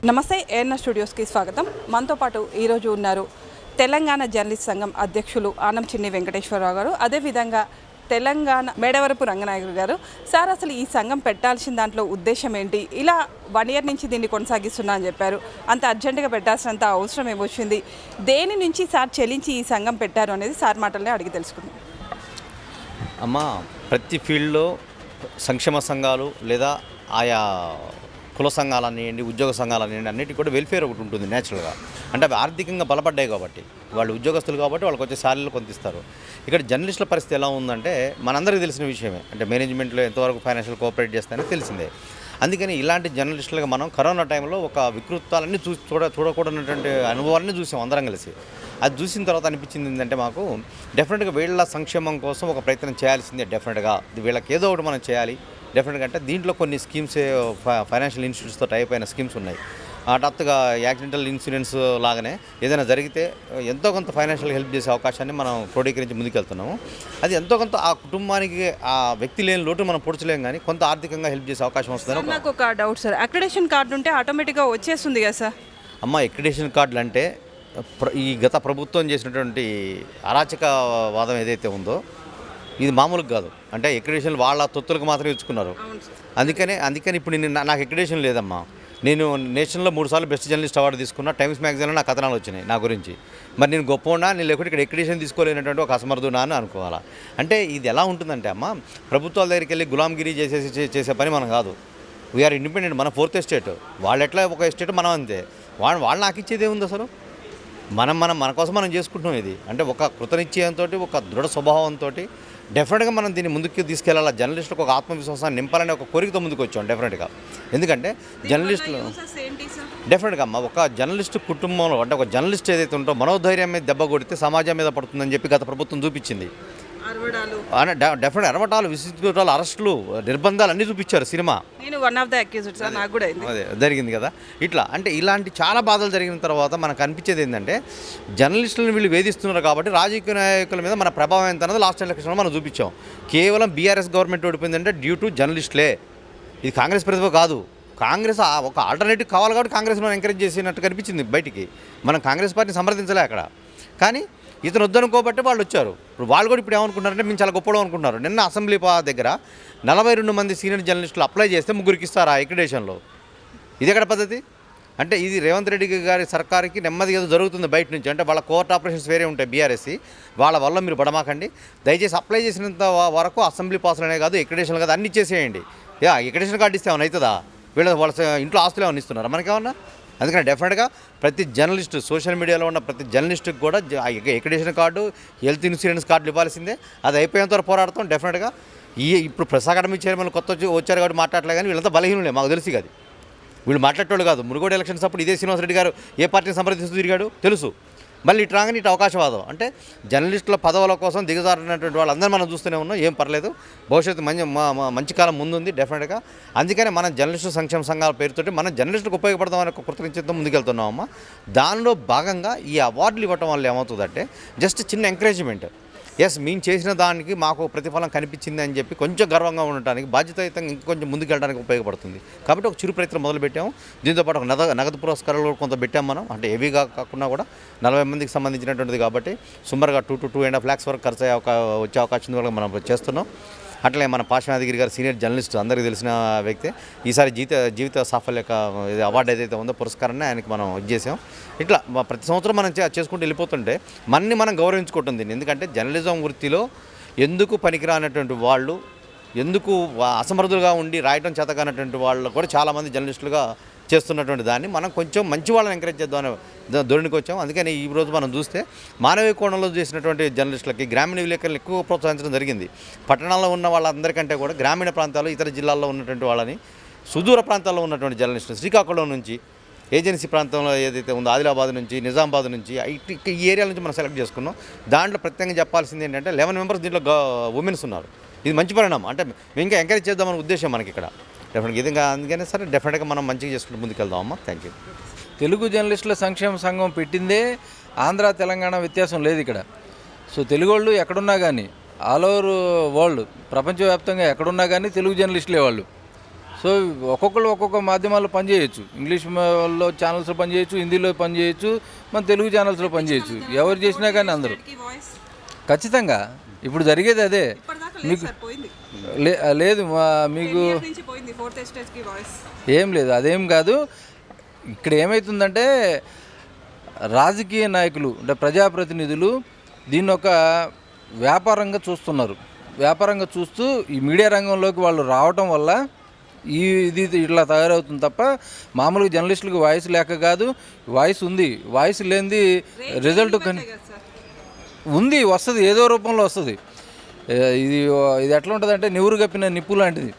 నమస్తే ఏఎన్ఆర్ స్టూడియోస్కి స్వాగతం. మనతో పాటు ఈరోజు ఉన్నారు తెలంగాణ జర్నలిస్ట్ సంఘం అధ్యక్షులు ఆనం చిన్ని వెంకటేశ్వరరావు గారు, అదేవిధంగా తెలంగాణ మేడవరపు రంగనాయకులు గారు. సార్, అసలు ఈ సంఘం పెట్టాల్సిన దాంట్లో ఉద్దేశం ఏంటి? ఇలా 1 year నుంచి దీన్ని కొనసాగిస్తున్నా అని చెప్పారు. అంత అర్జెంటుగా పెట్టాల్సినంత అవసరం ఏమొచ్చింది? దేని నుంచి సార్ చెల్లించి ఈ సంఘం పెట్టారు అనేది సార్ మాటలనే అడిగి తెలుసుకుందాం. అమ్మ, ప్రతి ఫీల్డ్లో సంక్షేమ సంఘాలు లేదా ఆయా కుల సంఘాలు అనివ్వండి, ఉద్యోగ సంఘాలు అనివ్వండి, అన్నిటికీ కూడా వెల్ఫేర్ ఒకటి ఉంటుంది న్యాచురల్గా. అంటే అవి ఆర్థికంగా బలపడ్డాయి కాబట్టి, వాళ్ళు ఉద్యోగస్తులు కాబట్టి వాళ్ళకి వచ్చే శాలరీలు కొంత ఇస్తారు. ఇక్కడ జర్నలిస్టుల పరిస్థితి ఎలా ఉందంటే మనందరికీ తెలిసిన విషయమే. అంటే మేనేజ్మెంట్లో ఎంతవరకు ఫైనాన్షియల్ కోఆపరేట్ చేస్తారని తెలిసిందే. అందుకని ఇలాంటి జర్నలిస్టులుగా మనం కరోనా టైంలో ఒక వికృతాలన్నీ చూడకూడనటువంటి అనుభవాన్ని చూసాం అందరం కలిసి. అది చూసిన తర్వాత అనిపించింది ఏంటంటే మాకు డెఫినెట్గా వీళ్ళ సంక్షేమం కోసం ఒక ప్రయత్నం చేయాల్సిందే. డెఫినెట్గా వీళ్ళకి ఏదో ఒకటి మనం చేయాలి డెఫినెట్గా. అంటే దీంట్లో కొన్ని స్కీమ్స్ ఫైనాన్షియల్ ఇన్స్టిట్యూట్స్తో టైప్ అయిన స్కీమ్స్ ఉన్నాయి. టఫ్గా యాక్సిడెంటల్ ఇన్సూరెన్స్ లాగానే ఏదైనా జరిగితే ఎంతో కొంత ఫైనాన్షియల్ హెల్ప్ చేసే అవకాశాన్ని మనం క్రోడీకరించి ముందుకెళ్తున్నాము. అది ఎంతో కొంత ఆ కుటుంబానికి, ఆ వ్యక్తి లేని లోటు మనం పొడచలేం, కానీ కొంత ఆర్థికంగా హెల్ప్ చేసే అవకాశం వస్తుంది. నాకు ఒక డౌట్ సార్, అక్రిడేషన్ కార్డు ఉంటే ఆటోమేటిక్గా వచ్చేస్తుంది కదా సార్? అమ్మ, అక్రిడేషన్ కార్డులు అంటే ఈ గత ప్రభుత్వం చేసినటువంటి అరాచకవాదం ఏదైతే ఉందో ఇది మామూలుగా కాదు. అంటే అక్రిడేషన్లు వాళ్ళ తొత్తులకు మాత్రమే ఇచ్చుకున్నారు. అందుకని ఇప్పుడు నాకు అక్రిడేషన్ లేదమ్మా. నేను నేషనల్లో 3 సార్లు బెస్ట్ జర్నలిస్ట్ అవార్డు తీసుకున్నా. టైమ్స్ మ్యాగజైన్లో నా కథనాలు వచ్చినాయి నా గురించి. మరి నేను గొప్ప ఉన్నా, నేను లేకుంటే ఇక్కడ అక్రిడేషన్ తీసుకోలేనటువంటి ఒక అసమర్థునా అని అనుకోవాలా. అంటే ఇది ఎలా ఉంటుందంటే అమ్మ, ప్రభుత్వాల దగ్గరికి వెళ్ళి గులాంగిరి చేసే పని మనం కాదు. We're independent. మన 4th ఎస్టేట్. వాళ్ళు ఎట్లా ఒక ఎస్టేట్ మనం అంతే. వాళ్ళు నాకు ఇచ్చేది ఏముంది అసలు? మన కోసం మనం చేసుకుంటున్నాం. ఇది అంటే ఒక కృతనిశ్చయంతో, ఒక దృఢ స్వభావంతో డెఫినెట్గా మనం దీన్ని ముందుకు తీసుకెళ్ళాలి. జర్నలిస్టులకు ఒక ఆత్మవిశ్వాసాన్ని నింపాలనే ఒక కోరికతో ముందుకు వచ్చాం డెఫినెట్గా. ఎందుకంటే జర్నలిస్టులు డెఫినెట్గా అమ్మ, ఒక జర్నలిస్టు కుటుంబంలో అంటే ఒక జర్నలిస్ట్ ఏదైతే ఉంటో మనోధైర్యం మీద దెబ్బ కొడితే సమాజం మీద పడుతుందని చెప్పి గత ప్రభుత్వం చూపించింది. డెఫినెట్ అరవటాలు, విసిరాలు, అరెస్టులు, నిర్బంధాలు అన్నీ చూపించారు సినిమా. అదే జరిగింది కదా. ఇట్లా అంటే ఇలాంటి చాలా బాధలు జరిగిన తర్వాత మనకు అనిపించేది ఏంటంటే జర్నలిస్టులను వీళ్ళు వేధిస్తున్నారు కాబట్టి రాజకీయ నాయకుల మీద మన ప్రభావం ఎంత అన్నది లాస్ట్ ఎలక్షన్లో మనం చూపించాం. కేవలం బీఆర్ఎస్ గవర్నమెంట్ ఓడిపోయిందంటే డ్యూ టు జర్నలిస్టులే. ఇది కాంగ్రెస్ ప్రతిభ కాదు. కాంగ్రెస్ ఒక ఆల్టర్నేటివ్ కావాలి కాబట్టి కాంగ్రెస్లో ఎంకరేజ్ చేసినట్టు కనిపించింది బయటికి. మనం కాంగ్రెస్ పార్టీని సమర్థించలే అక్కడ. కానీ ఇతను వద్దనుకోబట్టి వాళ్ళు వచ్చారు. ఇప్పుడు వాళ్ళు కూడా ఇప్పుడు ఏమనుకుంటున్నారంటే మేము చాలా గొప్పలో అనుకుంటున్నారు. నిన్న అసెంబ్లీ దగ్గర 42 మంది సీనియర్ జర్నలిస్టులు అప్లై చేస్తే 3కి ఇస్తారు ఆ అక్రిడేషన్లో. ఇది ఎక్కడ పద్ధతి? అంటే ఇది రేవంత్ రెడ్డి గారి సర్కారుకి నెమ్మదిగా జరుగుతుంది బయట నుంచి. అంటే వాళ్ళ కోర్ట్ ఆపరేషన్స్ వేరే ఉంటాయి బీఆర్ఎస్. వాళ్ళ వల్ల మీరు పడమాకండి. దయచేసి అప్లై చేసినంత వరకు అసెంబ్లీ పాసులనే కాదు, అక్రిడేషన్ కాదు, అన్ని ఇచ్చేసేయండి. అక్రిడేషన్ కార్డు ఇస్తే ఏమైనా అవుతుందా? వాళ్ళ ఇంట్లో ఆస్తులు ఏమైనా ఇస్తున్నారా మనకేమన్నా? అందుకని డెఫినెట్గా ప్రతి జర్నలిస్టు, సోషల్ మీడియాలో ఉన్న ప్రతి జర్నలిస్టుకి కూడా అక్రిడేషన్ కార్డు, హెల్త్ ఇన్సూరెన్స్ కార్డులు ఇవ్వాల్సిందే. అది అయిపోయేంత వరకు పోరాడతాం డెఫినెట్గా. ఇప్పుడు ప్రెస్ అకాడమీ చైర్మన్ కొత్త వచ్చారు కాబట్టి మాట్లాడలే, కానీ వీళ్ళంతా బలహీనులే మాకు తెలిసి. కాదు వీళ్ళు మాట్లాడేవాళ్ళు కాదు. మునుగోడు ఎలక్షన్స్ అప్పుడు ఇదే శ్రీనివాసరెడ్డి గారు ఏ పార్టీని సంప్రదిస్తూ తిరిగాడు తెలుసు. మళ్ళీ ఇటు రాగానే ఇటు అవకాశవాదం. అంటే జర్నలిస్టుల పదవుల కోసం దిగజారినటువంటి వాళ్ళందరూ మనం చూస్తూనే ఉన్నాం. ఏం పర్లేదు, భవిష్యత్తు మంచి కాలం ముందుంది డెఫినెట్గా. అందుకనే మనం జర్నలిస్టు సంక్షేమ సంఘాల పేరుతోటి మనం జర్నలిస్టులకు ఉపయోగపడదామని ఒక కృతజ్ఞతతో ముందుకెళ్తున్నామమ్మా. దానిలో భాగంగా ఈ అవార్డులు ఇవ్వటం వల్ల ఏమవుతుందంటే జస్ట్ చిన్న ఎంకరేజ్మెంట్. మేము చేసిన దానికి మాకు ప్రతిఫలం కనిపించింది అని చెప్పి కొంచెం గర్వంగా ఉండటానికి, బాధ్యతాయుతంగా ఇంకొంచెం ముందుకెళ్ళడానికి ఉపయోగపడుతుంది. కాబట్టి ఒక చిరు ప్రయత్నం మొదలుపెట్టాము. దీంతోపాటు ఒక నగదు పురస్కారాలు కొంత పెట్టాం మనం. అంటే హెవీగా కాకుండా కూడా 40 మందికి సంబంధించినటువంటిది కాబట్టి సుమారుగా 2 to 2.5 lakhs వరకు ఖర్చు వచ్చే అవకాశం వల్ల మనం చేస్తున్నాం. అట్లే మన పాశ్వనాథగిరి గారు సీనియర్ జర్నలిస్ట్, అందరికీ తెలిసిన వ్యక్తే. ఈసారి జీవిత సాఫల్య అవార్డు ఏదైతే ఉందో పురస్కారాన్ని ఆయనకి మనం ఇచ్చేసాం. ఇట్లా ప్రతి సంవత్సరం మనం చేసుకుంటూ వెళ్ళిపోతుంటే మనం గౌరవించుకుంటుంది. ఎందుకంటే జర్నలిజం వృత్తిలో ఎందుకు పనికిరానటువంటి వాళ్ళు, ఎందుకు అసమర్థులుగా ఉండి రాయటం చేతకానటువంటి వాళ్ళు కూడా చాలామంది జర్నలిస్టులుగా చేస్తున్నటువంటి దాన్ని మనం కొంచెం మంచి వాళ్ళని ఎంకరేజ్ చేద్దామనే ధోరణికి వచ్చాం. అందుకని ఈరోజు మనం చూస్తే మానవీయ కోణంలో చేసినటువంటి జర్నలిస్టులకి గ్రామీణ విలేకరులను ఎక్కువ ప్రోత్సహించడం జరిగింది. పట్టణాల్లో ఉన్న వాళ్ళందరికంటే కూడా గ్రామీణ ప్రాంతాల్లో, ఇతర జిల్లాల్లో ఉన్నటువంటి వాళ్ళని, సుదూర ప్రాంతాల్లో ఉన్నటువంటి జర్నలిస్టులు, శ్రీకాకుళం నుంచి, ఏజెన్సీ ప్రాంతంలో ఏదైతే ఉందో ఆదిలాబాద్ నుంచి, నిజామాబాద్ నుంచి, ఈ ఏరియాల నుంచి మనం సెలెక్ట్ చేసుకున్నాం. దాంట్లో ప్రత్యేకంగా చెప్పాల్సింది ఏంటంటే 11 members దీంట్లో ఉమెన్స్ ఉన్నారు. ఇది మంచి పరిణామం. అంటే మేము ఇంకా ఎంకరేజ్ చేద్దామనే ఉద్దేశం మనకి ఇక్కడ డెఫినెట్గా. ఇది అందుకనే సరే డెఫినెట్గా మనం మంచిగా చేసుకుంటూ ముందుకెళ్దామమ్మా. Thank you. తెలుగు జర్నలిస్టుల సంక్షేమ సంఘం పెట్టిందే ఆంధ్ర తెలంగాణ వ్యత్యాసం లేదు ఇక్కడ. సో తెలుగు వాళ్ళు ఎక్కడున్నా కానీ, ఆల్ ఓవర్ వరల్డ్, ప్రపంచవ్యాప్తంగా ఎక్కడున్నా కానీ తెలుగు జర్నలిస్టులే వాళ్ళు. సో ఒక్కొక్కరు ఒక్కొక్క మాధ్యమాల్లో పనిచేయచ్చు. ఇంగ్లీష్లో ఛానల్స్లో పనిచేయచ్చు, హిందీలో పనిచేయచ్చు, మన తెలుగు ఛానల్స్లో పనిచేయచ్చు. ఎవరు చేసినా కానీ అందరూ ఖచ్చితంగా ఇప్పుడు జరిగేది అదే. మీకు లేదు మీకు ఏం లేదు, అదేం కాదు. ఇక్కడ ఏమవుతుందంటే రాజకీయ నాయకులు అంటే ప్రజాప్రతినిధులు దీన్ని ఒక వ్యాపారంగా చూస్తున్నారు. వ్యాపారంగా చూస్తూ ఈ మీడియా రంగంలోకి వాళ్ళు రావటం వల్ల ఇది ఇట్లా తయారవుతుంది తప్ప మామూలుగా జర్నలిస్టులకు వాయిస్ లేక కాదు. వాయిస్ ఉంది, వాయిస్ లేనిది రిజల్ట్ ఉంది, వస్తుంది, ఏదో రూపంలో వస్తుంది. ఇది ఎట్లా ఉంటుందంటే నివురు కప్పిన నిప్పు లాంటిది.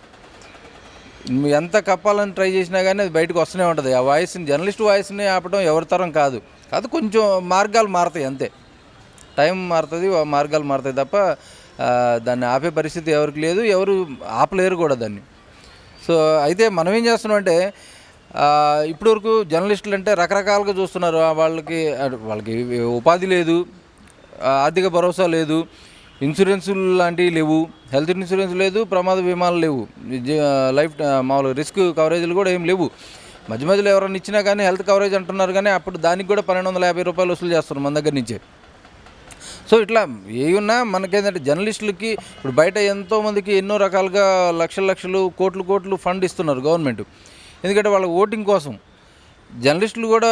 ఎంత కప్పాలని ట్రై చేసినా కానీ అది బయటకు వస్తూనే ఉంటుంది. ఆ వాయిస్ని, జర్నలిస్ట్ వాయిస్ని ఆపడం ఎవరి తరం కాదు. కొంచెం మార్గాలు మారుతాయి అంతే. టైం మారుతుంది, మార్గాలు మారుతాయి తప్ప దాన్ని ఆపే పరిస్థితి ఎవరికి లేదు, ఎవరు ఆపలేరు కూడా దాన్ని. సో అయితే మనం ఏం చేస్తున్నాం అంటే ఇప్పటివరకు జర్నలిస్టులు అంటే రకరకాలుగా చూస్తున్నారు. వాళ్ళకి ఉపాధి లేదు, ఆర్థిక భరోసా లేదు, ఇన్సూరెన్సులు లాంటివి లేవు, హెల్త్ ఇన్సూరెన్స్ లేదు, ప్రమాద బీమాలు లేవు, లైఫ్ మామూలు రిస్క్ కవరేజీలు కూడా ఏం లేవు. మధ్య మధ్యలో ఎవరైనా ఇచ్చినా కానీ హెల్త్ కవరేజ్ అంటున్నారు, కానీ అప్పుడు దానికి కూడా 1250 రూపాయలు వసూలు చేస్తున్నారు మన దగ్గర నుంచే. సో ఇట్లా ఏమున్నా మనకేంటంటే జర్నలిస్టులకి ఇప్పుడు బయట ఎంతోమందికి ఎన్నో రకాలుగా లక్షలు కోట్లు ఫండ్ ఇస్తున్నారు గవర్నమెంట్. ఎందుకంటే వాళ్ళ ఓటింగ్ కోసం. జర్నలిస్టులు కూడా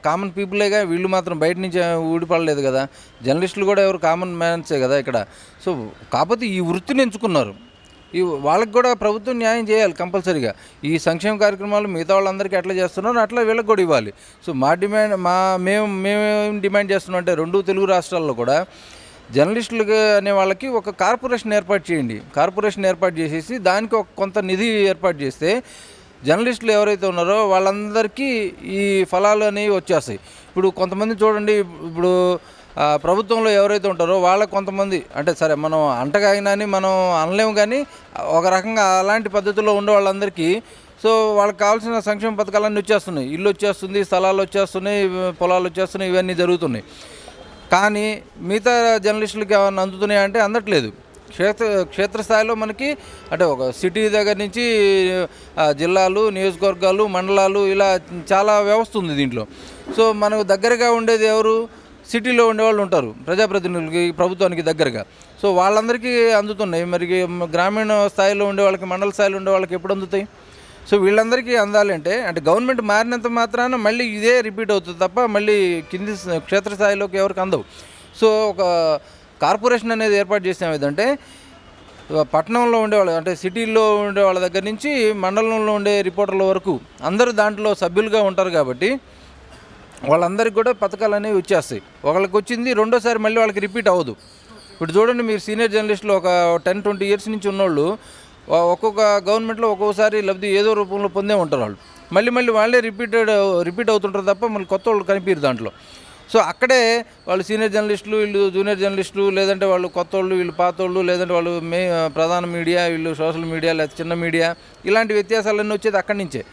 కామన్ పీపులేగా, వీళ్ళు మాత్రం బయట నుంచి ఊడిపడలేదు కదా. జర్నలిస్టులు కూడా ఎవరు కామన్ మ్యాన్సే కదా ఇక్కడ. సో కాకపోతే ఈ వృత్తిని ఎంచుకున్నారు. వాళ్ళకి కూడా ప్రభుత్వం న్యాయం చేయాలి కంపల్సరీగా. ఈ సంక్షేమ కార్యక్రమాలు మిగతా వాళ్ళందరికీ ఎట్లా చేస్తున్నారో అట్లా వీళ్ళకి కూడా ఇవ్వాలి. సో మా డిమాండ్ మేమేం డిమాండ్ చేస్తున్నాం అంటే 2 తెలుగు రాష్ట్రాల్లో కూడా జర్నలిస్టులు అనే వాళ్ళకి ఒక కార్పొరేషన్ ఏర్పాటు చేయండి. కార్పొరేషన్ ఏర్పాటు చేసేసి దానికి కొంత నిధి ఏర్పాటు చేస్తే జర్నలిస్టులు ఎవరైతే ఉన్నారో వాళ్ళందరికీ ఈ ఫలాలు అనేవి వచ్చేస్తాయి. ఇప్పుడు కొంతమంది చూడండి, ఇప్పుడు ప్రభుత్వంలో ఎవరైతే ఉంటారో వాళ్ళకి కొంతమంది అంటే సరే మనం అంటగాగినా అని మనం అనలేము, కానీ ఒక రకంగా అలాంటి పద్ధతిలో ఉండే వాళ్ళందరికీ సో వాళ్ళకి కావాల్సిన సంక్షేమ పథకాలన్నీ వచ్చేస్తున్నాయి. ఇల్లు వచ్చేస్తుంది, స్థలాలు వచ్చేస్తున్నాయి, పొలాలు వచ్చేస్తున్నాయి, ఇవన్నీ జరుగుతున్నాయి. కానీ మిగతా జర్నలిస్టులకి ఏమన్నా అందుతున్నాయి అంటే అందట్లేదు. క్షేత్రస్థాయిలో మనకి అంటే ఒక సిటీ దగ్గర నుంచి జిల్లాలు, నియోజకవర్గాలు, మండలాలు ఇలా చాలా వ్యవస్థ ఉంది దీంట్లో. సో మనకు దగ్గరగా ఉండేది ఎవరు? సిటీలో ఉండేవాళ్ళు ఉంటారు, ప్రజాప్రతినిధులకి, ప్రభుత్వానికి దగ్గరగా. సో వాళ్ళందరికీ అందుతున్నాయి. మరి గ్రామీణ స్థాయిలో ఉండే వాళ్ళకి, మండల స్థాయిలో ఉండే వాళ్ళకి ఎప్పుడు అందుతాయి? సో వీళ్ళందరికీ అందాలంటే అంటే గవర్నమెంట్ మారినంత మాత్రాన మళ్ళీ ఇదే రిపీట్ అవుతుంది తప్ప మళ్ళీ కింది క్షేత్రస్థాయిలోకి ఎవరికి అందవు. సో ఒక కార్పొరేషన్ అనేది ఏర్పాటు చేసాం. ఏదంటే పట్టణంలో ఉండేవాళ్ళు అంటే సిటీల్లో ఉండే వాళ్ళ దగ్గర నుంచి మండలంలో ఉండే రిపోర్టర్ల వరకు అందరూ దాంట్లో సభ్యులుగా ఉంటారు కాబట్టి వాళ్ళందరికీ కూడా పథకాలు అనేవి వచ్చేస్తాయి. ఒకళ్ళకి వచ్చింది రెండోసారి మళ్ళీ వాళ్ళకి రిపీట్ అవ్వదు. ఇప్పుడు చూడండి, మీరు సీనియర్ జర్నలిస్టులు ఒక 10-20 ఇయర్స్ నుంచి ఉన్నోళ్ళు ఒక్కొక్క గవర్నమెంట్లో ఒక్కొక్కసారి లబ్ధి ఏదో రూపంలో పొందే ఉంటారు. వాళ్ళు మళ్ళీ వాళ్ళే రిపీట్ అవుతుంటారు తప్ప మళ్ళీ కొత్త వాళ్ళు కనిపించారు దాంట్లో. సో అక్కడే వాళ్ళు సీనియర్ జర్నలిస్టులు, వీళ్ళు జూనియర్ జర్నలిస్టులు, లేదంటే వాళ్ళు కొత్త వాళ్ళు, వీళ్ళు పాత వాళ్ళు, లేదంటే వాళ్ళు ప్రధాన మీడియా, వీళ్ళు సోషల్ మీడియా, లేదా చిన్న మీడియా, ఇలాంటి వ్యత్యాసాలన్నీ వచ్చేది అక్కడి నుంచే.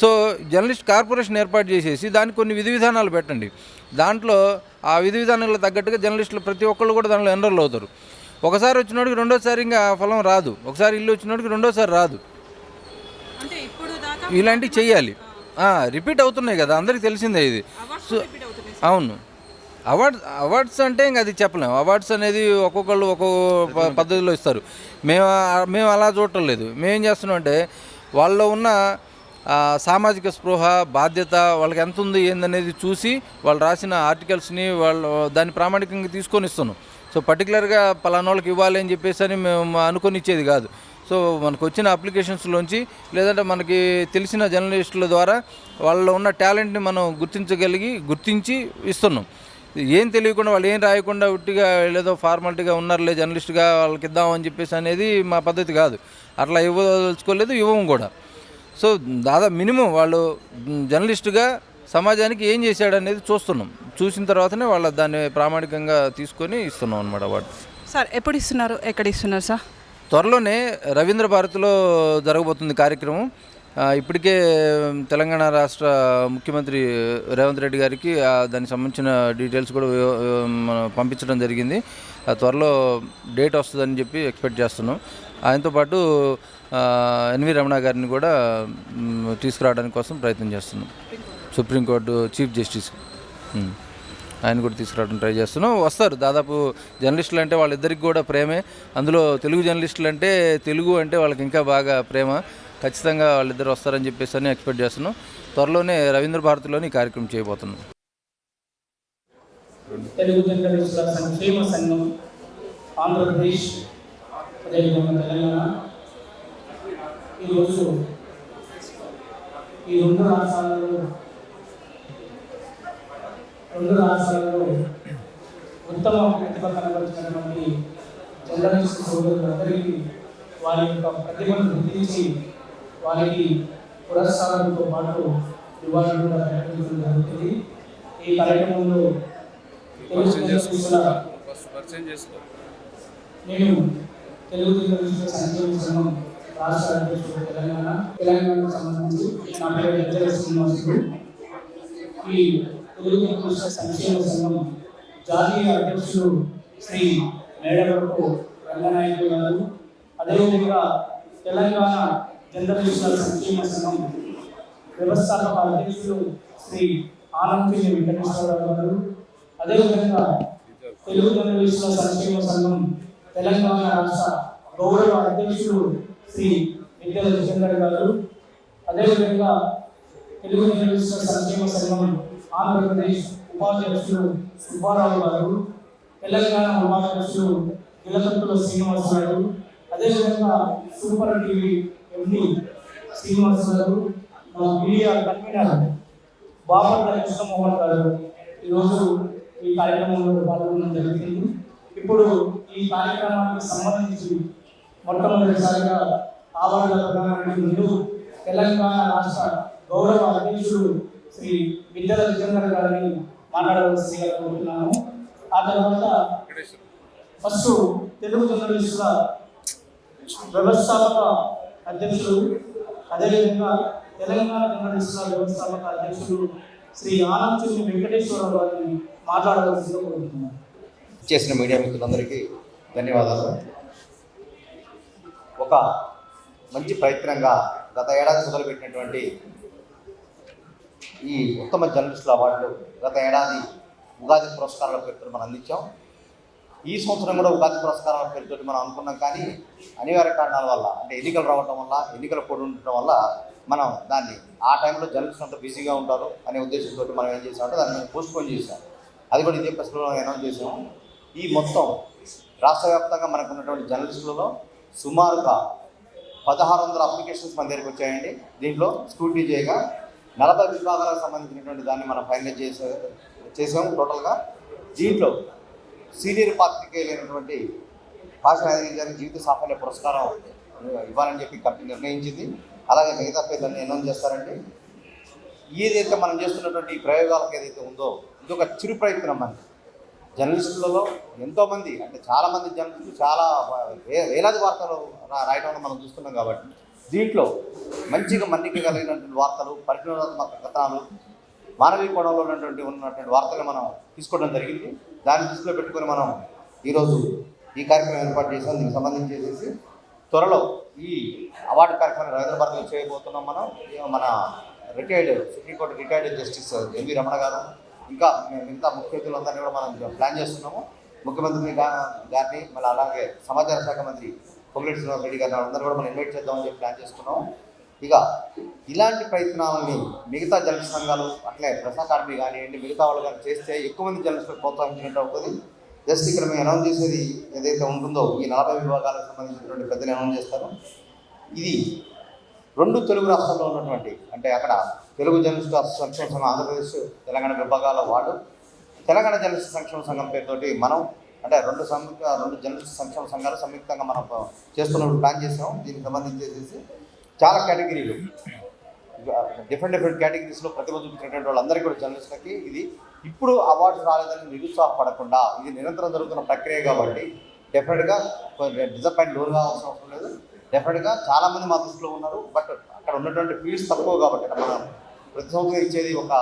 సో జర్నలిస్ట్ కార్పొరేషన్ ఏర్పాటు చేసేసి దానికి కొన్ని విధి విధానాలు పెట్టండి. దాంట్లో ఆ విధి విధానాలకు తగ్గట్టుగా జర్నలిస్టులు ప్రతి ఒక్కళ్ళు కూడా దాంట్లో ఎన్రోల్ అవుతారు. ఒకసారి వచ్చినోడికి రెండోసారి ఇంకా ఫలం రాదు, ఒకసారి ఇల్లు వచ్చినోడికి రెండోసారి రాదు. ఇలాంటివి చెయ్యాలి. రిపీట్ అవుతున్నాయి కదా, అందరికీ తెలిసిందే ఇది. సో అవును, అవార్డ్స్ అంటే ఇంకా అది చెప్పలేము. అవార్డ్స్ అనేది ఒక్కొక్కళ్ళు ఒక్కొక్క పద్ధతిలో ఇస్తారు. మేము అలా చూడటం లేదు. మేమేం చేస్తున్నాం అంటే వాళ్ళలో ఉన్న సామాజిక స్పృహ, బాధ్యత వాళ్ళకి ఎంత ఉంది ఏందనేది చూసి వాళ్ళు రాసిన ఆర్టికల్స్ని వాళ్ళు దాన్ని ప్రామాణికంగా తీసుకొని ఇస్తున్నాం. సో పర్టికులర్గా పలానోళ్ళకి ఇవ్వాలి అని చెప్పేసి అని మేము అనుకొని ఇచ్చేది కాదు. సో మనకు వచ్చిన అప్లికేషన్స్లోంచి లేదంటే మనకి తెలిసిన జర్నలిస్టుల ద్వారా వాళ్ళలో ఉన్న టాలెంట్ని మనం గుర్తించి ఇస్తున్నాం. ఏం తెలియకుండా వాళ్ళు ఏం రాయకుండా ఉట్టిగా లేదో ఫార్మాలిటీగా ఉన్నారులే జర్నలిస్ట్గా వాళ్ళకి ఇద్దామని చెప్పేసి అనేది మా పద్ధతి కాదు. అట్లా ఇవ్వదలుచుకోలేదు, ఇవ్వము కూడా. సో దాదాపు మినిమం వాళ్ళు జర్నలిస్టుగా సమాజానికి ఏం చేశాడు అనేది చూసిన తర్వాతనే వాళ్ళ దాన్ని ప్రామాణికంగా తీసుకొని ఇస్తున్నాం అనమాట అవార్డు. సార్ ఎప్పుడు ఇస్తున్నారు, ఎక్కడ ఇస్తున్నారు సార్? త్వరలోనే రవీంద్ర భారతిలో జరగబోతుంది కార్యక్రమం. ఇప్పటికే తెలంగాణ రాష్ట్ర ముఖ్యమంత్రి రేవంత్ రెడ్డి గారికి దానికి సంబంధించిన డీటెయిల్స్ కూడా పంపించడం జరిగింది. త్వరలో డేట్ వస్తుందని చెప్పి ఎక్స్పెక్ట్ చేస్తున్నాం. ఆయనతో పాటు ఎన్వి రమణ గారిని కూడా తీసుకురావడానికి కోసం ప్రయత్నం చేస్తున్నాం. సుప్రీంకోర్టు చీఫ్ జస్టిస్ ఆయన కూడా తీసుకురావడం ట్రై చేస్తున్నాం. వస్తారు. దాదాపు జర్నలిస్టులు అంటే వాళ్ళిద్దరికి కూడా ప్రేమే. అందులో తెలుగు జర్నలిస్టులు అంటే తెలుగు అంటే వాళ్ళకి ఇంకా బాగా ప్రేమ. ఖచ్చితంగా వాళ్ళిద్దరు వస్తారని చెప్పేసి అని ఎక్స్పెక్ట్ చేస్తున్నాం. త్వరలోనే రవీంద్ర భారతిలోని ఈ కార్యక్రమం చేయబోతున్నాం. తెలుగు జర్నలిస్టుల సంక్షేమ సంఘం ఆంధ్రప్రదేశ్ అదేవిధంగా తెలంగాణ ఈరోజు ఈ రెండు రాష్ట్రాలలో ఉత్తమ ప్రతిభ కనబరిచినటువంటి జర్నలిస్టు సోదరులందరికీ వారి యొక్క ప్రతిభను గుర్తించి వారికి పురస్కారంతో పాటు రివార్డులు కూడా ప్రకటించడం జరుగుతుంది. ఈ కార్యక్రమంలో నేను తెలుగు జర్నలిస్టుల సంక్షేమ సంఘం రాష్ట్ర అధ్యక్షుడు తెలంగాణకు సంబంధించి నా పేరు వెంకట శ్రీనివాసుడు. ఈ తెలుగు జర్నలిస్టుల సంక్షేమ సంఘం జాతీయ అధ్యక్షుడు శ్రీ మేడవరపు రంగనాయకులు గారు, అదేవిధంగా తెలంగాణ జర్నలిస్టుల సంక్షేమ సంఘం వ్యవస్థాపక అధ్యక్షుడు శ్రీ ఆనంద్ వెంకటేశ్వరరావు గారు, అదేవిధంగా తెలుగు జర్నలిస్టుల సంక్షేమ సంఘం తెలంగాణ రాష్ట్ర గౌరవ అధ్యక్షుడు శ్రీ విద్యల జితేందర్ గారు, అదేవిధంగా తెలుగు జర్నలిస్టుల సంక్షేమ సంఘం ఆంధ్రప్రదేశ్ ఉపాధ్యక్షుడు సుబ్బారావు గారు, తెలంగాణ ఉపాధ్యక్షుడు గిలకంతుల శ్రీనివాస్ గారు, అదేవిధంగా సూపర్ టీవీ ఎండి శ్రీనివాస్ గారు, మా మీడియా కన్వీనర్ బాపట్ల కృష్ణమోహన్ గారు ఈరోజు ఈ కార్యక్రమంలో పాల్గొనడం జరిగింది. ఇప్పుడు ఈ కార్యక్రమానికి సంబంధించి మొట్టమొదటిసారిగా ఆవార్డుల ప్రదానానికి ముందు తెలంగాణ రాష్ట్ర గౌరవ అధ్యక్షుడు శ్రీ విద్యల జితేందర్ గారిని మాట్లాడవలసిందిగా కోరుతున్నాను. ఆ తర్వాత ఫస్ట్ తెలుగు జర్నలిస్టుల వ్యవస్థాపక అధ్యక్షుడు, అదేవిధంగా తెలంగాణ జర్నలిస్టుల వ్యవస్థాపక అధ్యక్షుడు శ్రీ ఆనంద్ వెంకటేశ్వరరావు గారిని మాట్లాడవలసిందిగా కోరుతున్నాను. చేసిన మీడియా మిత్రులందరికీ ధన్యవాదాలు. ఒక మంచి ప్రయత్నంగా గత ఏడాది మొదలుపెట్టినటువంటి ఈ ఉత్తమ జర్నలిస్టుల అవార్డులు గత ఏడాది ఉగాది పురస్కారాల పేరుతో మనం అందించాం. ఈ సంవత్సరం కూడా ఉగాది పురస్కారాల పేరుతో మనం అనుకున్నాం. కానీ అనివార్య కారణాల వల్ల, అంటే ఎన్నికలు రావడం వల్ల, ఎన్నికల కోడ్ ఉండటం వల్ల మనం దాన్ని ఆ టైంలో జర్నలిస్టులు అంతా బిజీగా ఉంటారు అనే ఉద్దేశంతో మనం ఏం చేసామంటే దాన్ని పోస్ట్పోన్ చేసాం. అది కూడా ఇదే ప్రశ్నలో అనౌన్స్ చేసాము. ఈ మొత్తం రాష్ట్ర వ్యాప్తంగా మనకు ఉన్నటువంటి జర్నలిస్టులలో సుమారుగా 1600 అప్లికేషన్స్ మన దగ్గరికి వచ్చాయండి. దీంట్లో స్క్రూటినీ చేయగా 40 విభాగాలకు సంబంధించినటువంటి దాన్ని మనం ఫైనలైజ్ చేసాము టోటల్గా. దీంట్లో సీనియర్ పాత్రికేయులైనటువంటి భాషాధికారి గారికి జీవిత సాఫల్య పురస్కారం ఇవ్వాలని చెప్పి కంపెనీ నిర్ణయించింది. అలాగే మిగతా పేర్లన్నీ అనౌన్స్ చేస్తారండి. ఏదైతే మనం చేస్తున్నటువంటి ఈ ప్రయోగాలకు ఏదైతే ఉందో ఇది ఒక చిరు ప్రయత్నం. మనకి జర్నలిస్టులలో ఎంతోమంది, అంటే చాలామంది జర్నలిస్టులు చాలా వేలాది వార్తలు రాయడం మనం చూస్తున్నాం. కాబట్టి దీంట్లో మంచిగా మన్నిక కలిగినటువంటి వార్తలు, పరిశోధనాత్మక కథనాలు, మానవీయ కోణంలో ఉన్నటువంటి వార్తలు మనం తీసుకోవడం జరిగింది. దాన్ని దృష్టిలో పెట్టుకొని మనం ఈరోజు ఈ కార్యక్రమం ఏర్పాటు చేసాం. దీనికి సంబంధించేసి త్వరలో ఈ అవార్డు కార్యక్రమం రవీంద్ర భారతిలో చేయబోతున్నాం. మన retired supreme court retired justice NV Ramana గారు, ఇంకా మిగతా ముఖ్య అతిథులందరినీ కూడా మనం ప్లాన్ చేస్తున్నాము. ముఖ్యమంత్రి గారిని, మళ్ళీ అలాగే సమాచార శాఖ మంత్రి పొంగులేటి శ్రీనివాస్ రెడ్డి గారిని అందరూ కూడా మనం ఇన్వైట్ చేద్దామని చెప్పి ప్లాన్ చేసుకున్నాము. ఇక ఇలాంటి ప్రయత్నాలని మిగతా జర్నలిస్ట్ సంఘాలు, అట్లే ప్రెస్ అకాడమీ కానివ్వండి, మిగతా వాళ్ళు కానీ చేస్తే ఎక్కువ మంది జర్నలిస్టులకు ప్రోత్సహించినట్టు అవుతుంది. జస్ట్ ఇక్కడ మేము అనౌన్స్ చేసేది ఏదైతే ఉంటుందో ఈ 40 విభాగాలకు సంబంధించినటువంటి పెద్దలు అనౌన్స్ చేస్తారు. ఇది 2 తెలుగు రాష్ట్రాల్లో ఉన్నటువంటి, అంటే అక్కడ తెలుగు జర్నలిస్టు సంక్షేమ సంఘం ఆంధ్రప్రదేశ్ తెలంగాణ విభాగాల వార్డు, తెలంగాణ జర్నలిస్టు సంక్షేమ సంఘం పేరుతోటి మనం, అంటే 2 జర్నలిస్టు సంక్షేమ సంఘాలు సంయుక్తంగా మనం చేస్తున్నప్పుడు ప్లాన్ చేసాము. దీనికి సంబంధించేసి చాలా కేటగిరీలు, డిఫరెంట్ కేటగిరీస్లో ప్రతిభ చూపించినటువంటి వాళ్ళందరికీ కూడా జర్నలిస్టులకి ఇది ఇప్పుడు అవార్డు రాలేదని నిరుత్సాహపడకుండా, ఇది నిరంతరం జరుగుతున్న ప్రక్రియ కాబట్టి డెఫినెట్గా డిసప్పాయింట్ లోన్ కావాల్సిన అవసరం లేదు. డెఫినెట్గా చాలామంది మా దృష్టిలో ఉన్నారు. బట్ అక్కడ ఉన్నటువంటి ఫీల్డ్స్ తక్కువ కాబట్టి మనం ప్రతి సంవత్సరం ఇచ్చేది ఒక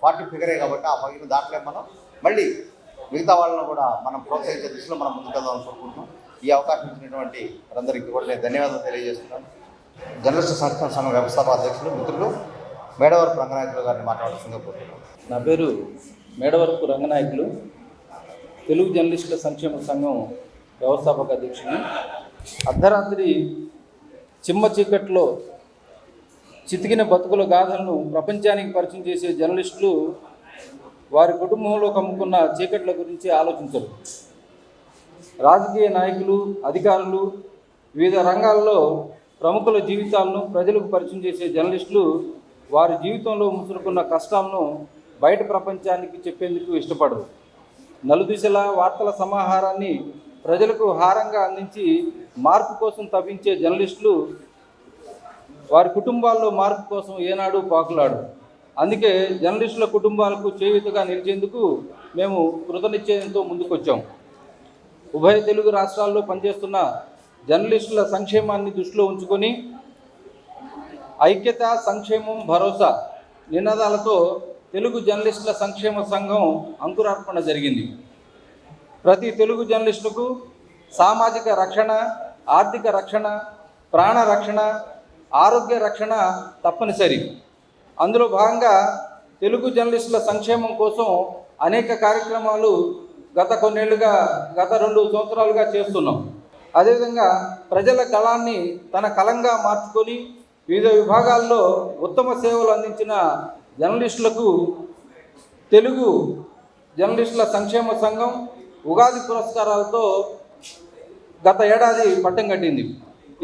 40 ఫిగరే కాబట్టి ఆ 10 దాంట్లో మనం మళ్ళీ మిగతా వాళ్ళను కూడా మనం ప్రోత్సహించే దిశలో మనం ముందుకెళ్దామని కోరుకుంటున్నాం. ఈ అవకాశం ఇచ్చినటువంటి వారందరికీ కూడా నేను ధన్యవాదాలు తెలియజేస్తున్నాను. జర్నలిస్టు సంక్షేమ సంఘం వ్యవస్థాపక అధ్యక్షులు మిత్రులు మేడవరపు రంగనాయకులు గారిని మాట్లాడాల్సిందిగా కోరుతున్నాను. నా పేరు మేడవరపు రంగనాయకులు, తెలుగు జర్నలిస్టుల సంక్షేమ సంఘం వ్యవస్థాపక అధ్యక్షులు. అర్ధరాత్రి చిమ్మ చీకట్లో చితికిన బతుకుల గాథలను ప్రపంచానికి పరిచయం చేసే జర్నలిస్టులు వారి కుటుంబంలో కమ్ముకున్న చీకట్ల గురించి ఆలోచించరు. రాజకీయ నాయకులు, అధికారులు, వివిధ రంగాల్లో ప్రముఖుల జీవితాలను ప్రజలకు పరిచయం చేసే జర్నలిస్టులు వారి జీవితంలో ముసురుకున్న కష్టాలను బయట ప్రపంచానికి చెప్పేందుకు ఇష్టపడరు. నలుదిశల వార్తల సమాహారాన్ని ప్రజలకు హారంగా అందించి మార్పు కోసం తప్పించే జర్నలిస్టులు వారి కుటుంబాల్లో మార్పు కోసం ఏనాడు పాకులాడు. అందుకే జర్నలిస్టుల కుటుంబాలకు చేయూతగా నిలిచేందుకు మేము కృతనిశ్చయంతో ముందుకొచ్చాం. ఉభయ తెలుగు రాష్ట్రాల్లో పనిచేస్తున్న జర్నలిస్టుల సంక్షేమాన్ని దృష్టిలో ఉంచుకొని ఐక్యత, సంక్షేమం, భరోసా నినాదాలతో తెలుగు జర్నలిస్టుల సంక్షేమ సంఘం అంకురార్పణ జరిగింది. ప్రతి తెలుగు జర్నలిస్టులకు సామాజిక రక్షణ, ఆర్థిక రక్షణ, ప్రాణ రక్షణ, ఆరోగ్య రక్షణ తప్పనిసరి. అందులో భాగంగా తెలుగు జర్నలిస్టుల సంక్షేమం కోసం అనేక కార్యక్రమాలు గత 2 సంవత్సరాలుగా చేస్తున్నాం. అదేవిధంగా ప్రజల కళాన్ని తన కలంగా మార్చుకొని వివిధ విభాగాల్లో ఉత్తమ సేవలు అందించిన జర్నలిస్టులకు తెలుగు జర్నలిస్టుల సంక్షేమ సంఘం ఉగాది పురస్కారాలతో గత ఏడాది పట్టం కట్టింది.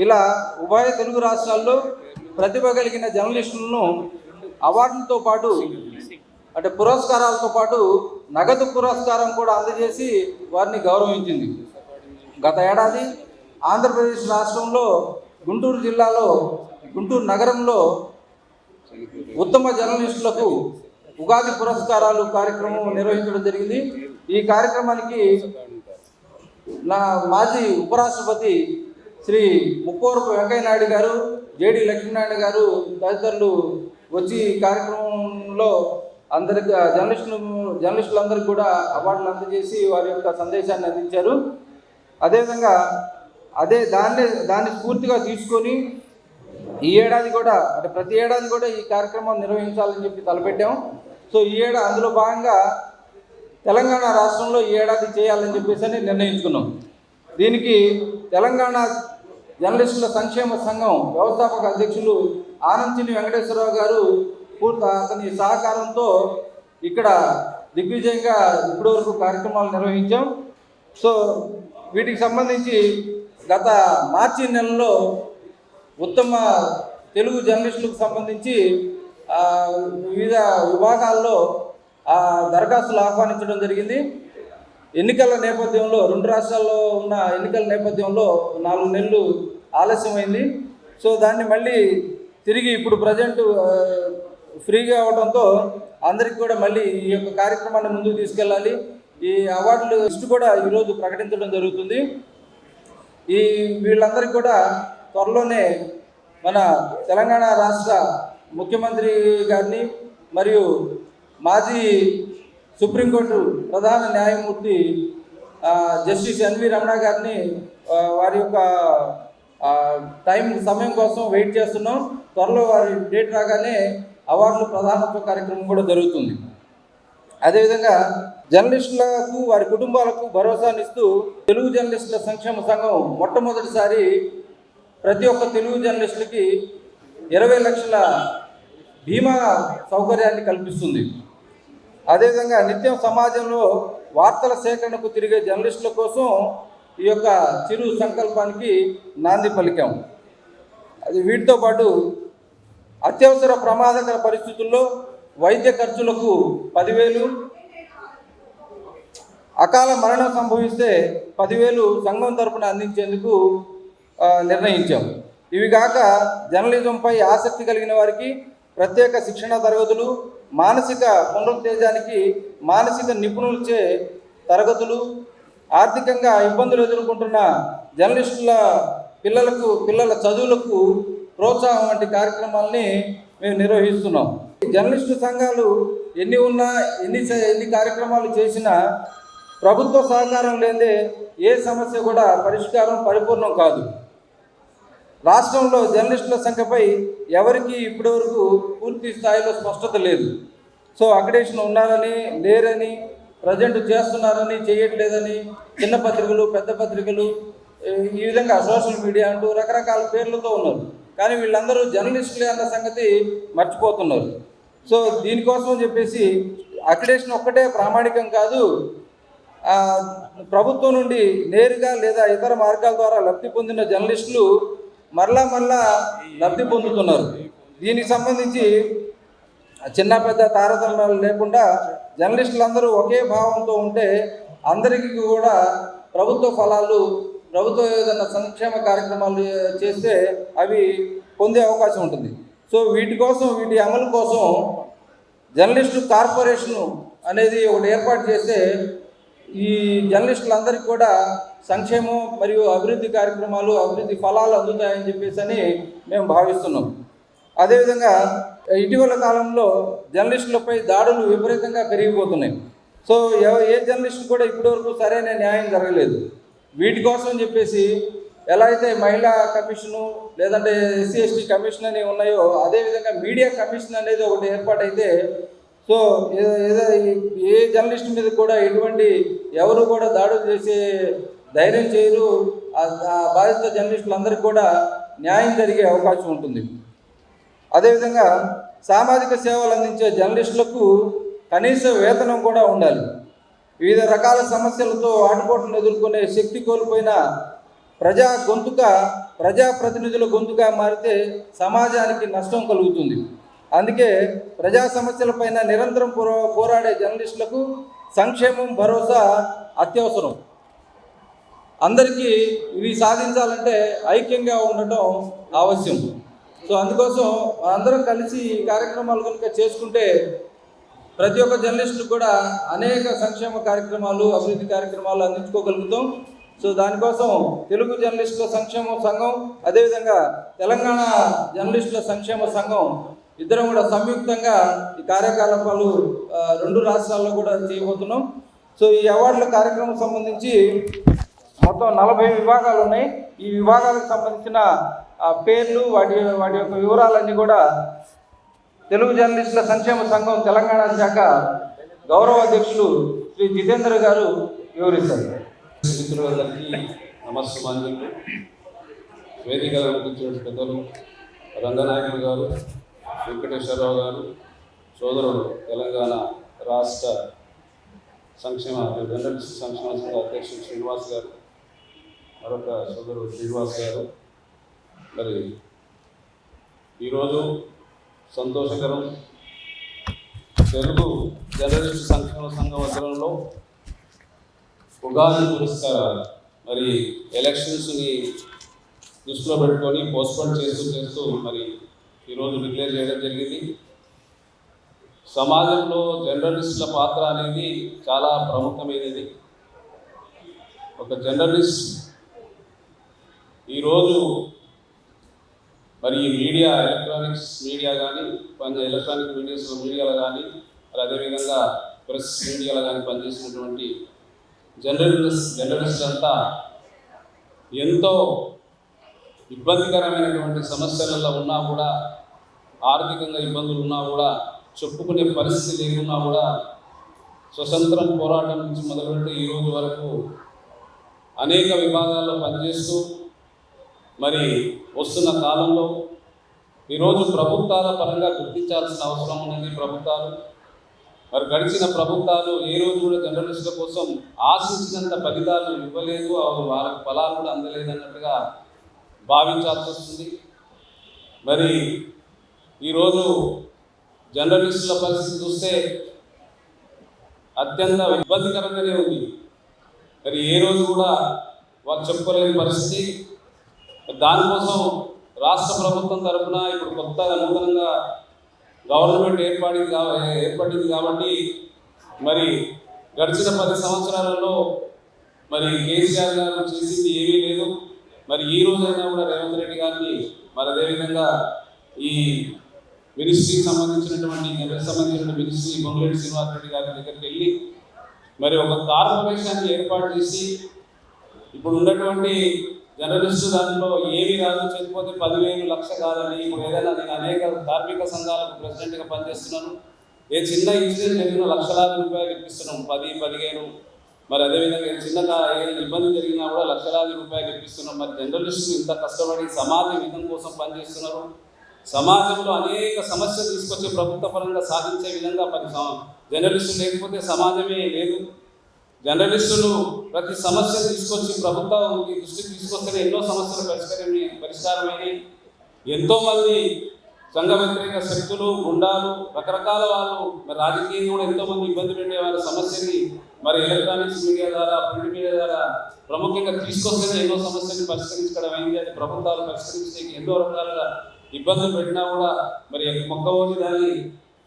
ఇలా ఉభయ తెలుగు రాష్ట్రాల్లో ప్రతిభ కలిగిన జర్నలిస్టులను అవార్డులతో పాటు అంటే పురస్కారాలతో పాటు నగదు పురస్కారం కూడా అందజేసి వారిని గౌరవించింది. గత ఏడాది ఆంధ్రప్రదేశ్ రాష్ట్రంలో గుంటూరు జిల్లాలో గుంటూరు నగరంలో ఉత్తమ జర్నలిస్టులకు ఉగాది పురస్కారాలు కార్యక్రమం నిర్వహించడం జరిగింది. ఈ కార్యక్రమానికి నా మాజీ ఉపరాష్ట్రపతి శ్రీ ముప్పవరపు వెంకయ్య నాయుడు గారు, జేడి లక్ష్మీనారాయణ గారు తదితరులు వచ్చి ఈ కార్యక్రమంలో అందరికి జర్నలిస్టులందరికీ కూడా అవార్డులు అందజేసి వారి యొక్క సందేశాన్ని అందించారు. అదేవిధంగా దాన్ని స్ఫూర్తిగా తీసుకొని ఈ ఏడాది కూడా అంటే ప్రతి ఏడాది కూడా ఈ కార్యక్రమం నిర్వహించాలని చెప్పి తలపెట్టాం. సో అందులో భాగంగా తెలంగాణ రాష్ట్రంలో ఈ ఏడాది చేయాలని చెప్పేసి నిర్ణయించుకున్నాం. దీనికి తెలంగాణ జర్నలిస్టుల సంక్షేమ సంఘం వ్యవస్థాపక అధ్యక్షులు ఆనంచిని వెంకటేశ్వరరావు గారు అతని సహకారంతో ఇక్కడ దిగ్విజయంగా ఇప్పటివరకు కార్యక్రమాలు నిర్వహించాం. సో వీటికి సంబంధించి గత మార్చి నెలలో ఉత్తమ తెలుగు జర్నలిస్టులకు సంబంధించి వివిధ విభాగాల్లో దరఖాస్తులు ఆహ్వానించడం జరిగింది. ఎన్నికల నేపథ్యంలో 2 రాష్ట్రాల్లో ఉన్న ఎన్నికల నేపథ్యంలో 4 నెలలు ఆలస్యమైంది. సో దాన్ని మళ్ళీ తిరిగి ఇప్పుడు ప్రజెంట్ ఫ్రీగా అవడంతో అందరికీ కూడా మళ్ళీ ఈ యొక్క కార్యక్రమాన్ని ముందుకు తీసుకెళ్ళాలి. ఈ అవార్డులు లిస్టు కూడా ఈరోజు ప్రకటించడం జరుగుతుంది. వీళ్ళందరికీ కూడా త్వరలోనే మన తెలంగాణ రాష్ట్ర ముఖ్యమంత్రి గారిని మరియు మాజీ సుప్రీంకోర్టు ప్రధాన న్యాయమూర్తి జస్టిస్ ఎన్వి రమణ గారిని వారి యొక్క సమయం కోసం వెయిట్ చేస్తున్నాం. త్వరలో వారి డేట్ రాగానే అవార్డులు ప్రదానోత్సవ కార్యక్రమం కూడా జరుగుతుంది. అదేవిధంగా జర్నలిస్టులకు వారి కుటుంబాలకు భరోసానిస్తూ తెలుగు జర్నలిస్టుల సంక్షేమ సంఘం మొట్టమొదటిసారి ప్రతి ఒక్క తెలుగు జర్నలిస్టులకి 20 లక్షల బీమా సౌకర్యాన్ని కల్పిస్తుంది. అదేవిధంగా నిత్యం సమాజంలో వార్తల సేకరణకు తిరిగే జర్నలిస్టుల కోసం ఈ యొక్క చిరు సంకల్పానికి నాంది పలికాం. వీటితో పాటు అత్యవసర ప్రమాదకర పరిస్థితుల్లో వైద్య ఖర్చులకు 10,000, అకాల మరణం సంభవిస్తే 10,000 సంఘం తరపున అందించేందుకు నిర్ణయించాం. ఇవి కాక జర్నలిజంపై ఆసక్తి కలిగిన వారికి ప్రత్యేక శిక్షణ తరగతులు, మానసిక పునరుత్తేజానికి మానసిక నిపుణులచే తరగతులు, ఆర్థికంగా ఇబ్బందులు ఎదుర్కొంటున్న జర్నలిస్టుల పిల్లల చదువులకు ప్రోత్సాహం వంటి కార్యక్రమాలని మేము నిర్వహిస్తున్నాం. జర్నలిస్టు సంఘాలు ఎన్ని ఉన్నా ఎన్ని కార్యక్రమాలు చేసినా ప్రభుత్వ సహకారం లేదే ఏ సమస్య కూడా పరిష్కారం పరిపూర్ణం కాదు. రాష్ట్రంలో జర్నలిస్టుల సంఖ్యపై ఎవరికి ఇప్పటివరకు పూర్తి స్థాయిలో స్పష్టత లేదు. సో అక్రిడేషన్ ఉన్నారని లేరని, ప్రజెంట్ చేస్తున్నారని చేయట్లేదని చిన్న పత్రికలు పెద్ద పత్రికలు ఈ విధంగా సోషల్ మీడియా అంటూ రకరకాల పేర్లతో ఉన్నారు. కానీ వీళ్ళందరూ జర్నలిస్టులే అన్న సంగతి మర్చిపోతున్నారు. సో దీనికోసం చెప్పేసి అక్రిడేషన్ ఒక్కటే ప్రామాణికం కాదు, ప్రభుత్వం నుండి నేరుగా లేదా ఇతర మార్గాల ద్వారా లబ్ధి పొందిన జర్నలిస్టులు మరలా లబ్ధి పొందుతున్నారు. దీనికి సంబంధించి చిన్న పెద్ద తారతమ్యాలు లేకుండా జర్నలిస్టులందరూ ఒకే భావంతో ఉంటే అందరికీ కూడా ప్రభుత్వ ఫలాలు, ప్రభుత్వం ఏదైనా సంక్షేమ కార్యక్రమాలు చేస్తే అవి పొందే అవకాశం ఉంటుంది. సో వీటి అమలు కోసం జర్నలిస్టు కార్పొరేషను అనేది ఒకటి ఏర్పాటు చేస్తే ఈ జర్నలిస్టులందరికీ కూడా సంక్షేమం మరియు అభివృద్ధి కార్యక్రమాలు, అభివృద్ధి ఫలాలు అందుతాయని చెప్పేసి మేము భావిస్తున్నాం. అదేవిధంగా ఇటీవల కాలంలో జర్నలిస్టులపై దాడులు విపరీతంగా పెరిగిపోతున్నాయి. సో ఏ జర్నలిస్టు కూడా ఇప్పటివరకు సరైన న్యాయం జరగలేదు. వీటి కోసం చెప్పేసి ఎలా అయితే మహిళా కమిషను లేదంటే ఎస్సీ ఎస్టీ కమిషన్ అని ఉన్నాయో అదేవిధంగా మీడియా కమిషన్ అనేది ఒకటి ఏర్పాటైతే సో ఏ జర్నలిస్ట్ మీద కూడా ఎటువంటి ఎవరు కూడా దాడులు చేసే ధైర్యం చేయరు. బాధిత జర్నలిస్టులందరికీ కూడా న్యాయం జరిగే అవకాశం ఉంటుంది. అదేవిధంగా సామాజిక సేవలు అందించే జర్నలిస్టులకు కనీస వేతనం కూడా ఉండాలి. వివిధ రకాల సమస్యలతో ఆటుపోటును ఎదుర్కొనే శక్తి కోల్పోయిన ప్రజాప్రతినిధుల గొంతుగా మారితే సమాజానికి నష్టం కలుగుతుంది. అందుకే ప్రజా సమస్యలపైన నిరంతరం పోరాడే జర్నలిస్టులకు సంక్షేమం, భరోసా అత్యవసరం. అందరికీ ఇవి సాధించాలంటే ఐక్యంగా ఉండటం ఆవశ్యం. సో అందుకోసం అందరం కలిసి ఈ కార్యక్రమాలు కనుక చేసుకుంటే ప్రతి ఒక్క జర్నలిస్టు కూడా అనేక సంక్షేమ కార్యక్రమాలు, అభివృద్ధి కార్యక్రమాలు అందించుకోగలుగుతాం. సో దానికోసం తెలుగు జర్నలిస్టుల సంక్షేమ సంఘం అదేవిధంగా తెలంగాణ జర్నలిస్టుల సంక్షేమ సంఘం ఇద్దరం కూడా సంయుక్తంగా ఈ కార్యకలాపాలు రెండు రాష్ట్రాల్లో కూడా చేయబోతున్నాం. సో ఈ అవార్డుల కార్యక్రమం సంబంధించి మొత్తం 40 విభాగాలు ఉన్నాయి. ఈ విభాగాలకు సంబంధించిన పేర్లు వాటి యొక్క వివరాలన్నీ కూడా తెలుగు జర్నలిస్టుల సంక్షేమ సంఘం తెలంగాణ శాఖ గౌరవ అధ్యక్షులు శ్రీ జితేంద్ర గారు వివరిస్తారు. మిత్రులందరికీ నమస్కారాలు. వేదిక కూర్చున్న పెద్దలు రంగనాయకులు గారు, వెంకటేశ్వరరావు గారు, సోదరుడు తెలంగాణ రాష్ట్ర జర్నలిస్ట్ సంక్షేమ సంఘ అధ్యక్షుడు శ్రీనివాస్ గారు, మరొక సోదరుడు శ్రీనివాస్ గారు. మరి ఈరోజు సంతోషకరం. తెలుగు జర్నలిస్ట్ సంక్షేమ సంఘం ఆధ్వర్యంలో ఉగాది పురస్కారాలు మరి ఎలక్షన్స్ని దృష్టిలో పెట్టుకొని పోస్ట్పోన్ చేస్తూ మరి ఈరోజు డిక్లేర్ చేయడం జరిగింది. సమాజంలో జర్నలిస్టుల పాత్ర అనేది చాలా ప్రముఖమైనది. ఒక జర్నలిస్ట్ ఈరోజు మరి ఈ మీడియా, ఎలక్ట్రానిక్స్ మీడియా కానీ ఎలక్ట్రానిక్ మీడియాలో కానీ మరి అదేవిధంగా ప్రెస్ మీడియాలో కానీ పనిచేసినటువంటి జర్నలిస్ట్ అంతా ఎంతో ఇబ్బందికరమైనటువంటి సమస్యలలో ఉన్నా కూడా, ఆర్థికంగా ఇబ్బందులు ఉన్నా కూడా, చెప్పుకునే పరిస్థితి లేకున్నా కూడా స్వతంత్రం పోరాటం నుంచి మొదలుపెట్టి ఈ రోజు వరకు అనేక విభాగాల్లో పనిచేస్తూ మరి వస్తున్న కాలంలో ఈరోజు ప్రభుత్వాల పరంగా గుర్తించాల్సిన అవసరం ఉన్నది. ప్రభుత్వాలు మరి గడిచిన ప్రభుత్వాలు ఏ రోజు కూడా జర్నలిస్టుల కోసం ఆశించినంత ఫలితాలు ఇవ్వలేదు, వాళ్ళకి ఫలాలు కూడా అందలేదన్నట్టుగా భావించాల్సి వస్తుంది. మరి ఈరోజు జర్నలిస్టుల పరిస్థితి చూస్తే అత్యంత ఇబ్బందికరంగానే ఉంది. మరి ఏ రోజు కూడా వాళ్ళు చెప్పుకోలేని పరిస్థితి. దానికోసం రాష్ట్ర ప్రభుత్వం తరఫున ఇప్పుడు కొత్తగా నూతనంగా గవర్నమెంట్ ఏర్పడింది కాబట్టి మరి గడిచిన 10 సంవత్సరాలలో మరి కేసీఆర్ గారు చేసింది ఏమీ లేదు. మరి ఈ రోజైనా కూడా రేవంత్ రెడ్డి గారిని మరి అదేవిధంగా ఈ మినిస్ట్రీకి సంబంధించినటువంటి మినిస్ట్రీ పొంగులేటి శ్రీనివాస్ రెడ్డి గారి దగ్గరికి వెళ్ళి మరి ఒక కార్పొరేషన్ ఏర్పాటు చేసి ఇప్పుడు ఉన్నటువంటి జర్నలిస్టు దాంట్లో ఏమి రాదు చనిపోతే 10,000 లక్ష కాదని ఇప్పుడు ఏదైనా నేను అనేక కార్మిక సంఘాలకు ప్రెసిడెంట్గా పనిచేస్తున్నాను. ఏ చిన్న ఇన్సిడెంట్ జరిగిన లక్షలాది రూపాయలు ఇప్పిస్తున్నాం, 10-15. మరి అదేవిధంగా చిన్నగా ఏదైనా ఇబ్బంది జరిగినా కూడా లక్షలాది రూపాయలు ఇప్పిస్తున్నాం. మరి జర్నలిస్టులు ఇంత కష్టపడి సమాజ హితం కోసం పనిచేస్తున్నారు. సమాజంలో అనేక సమస్యలు తీసుకొచ్చి ప్రభుత్వ పరంగా సాధించే విధంగా మరి జర్నలిస్టులు లేకపోతే సమాజమే లేదు. జర్నలిస్టులు ప్రతి సమస్య తీసుకొచ్చి ప్రభుత్వం దృష్టికి తీసుకొస్తే ఎన్నో సమస్యలు పరిష్కారమైనవి. ఎంతోమంది సంఘ వ్యతిరేక శక్తులు, గుండాలు, రకరకాల వాళ్ళు మరి రాజకీయంగా కూడా ఎంతోమంది ఇబ్బంది పెట్టే వాళ్ళ సమస్యని మరి ఎలక్ట్రానిక్స్ మీడియా ద్వారా, ప్రింట్ మీడియా ద్వారా ప్రముఖంగా తీసుకొస్తేనే ఎన్నో సమస్యని పరిష్కరించడం అయింది. అది ప్రభుత్వాలు పరిష్కరించడానికి ఎన్నో రకాలుగా ఇబ్బందులు పెట్టినా కూడా మరి మొక్కవోని దాని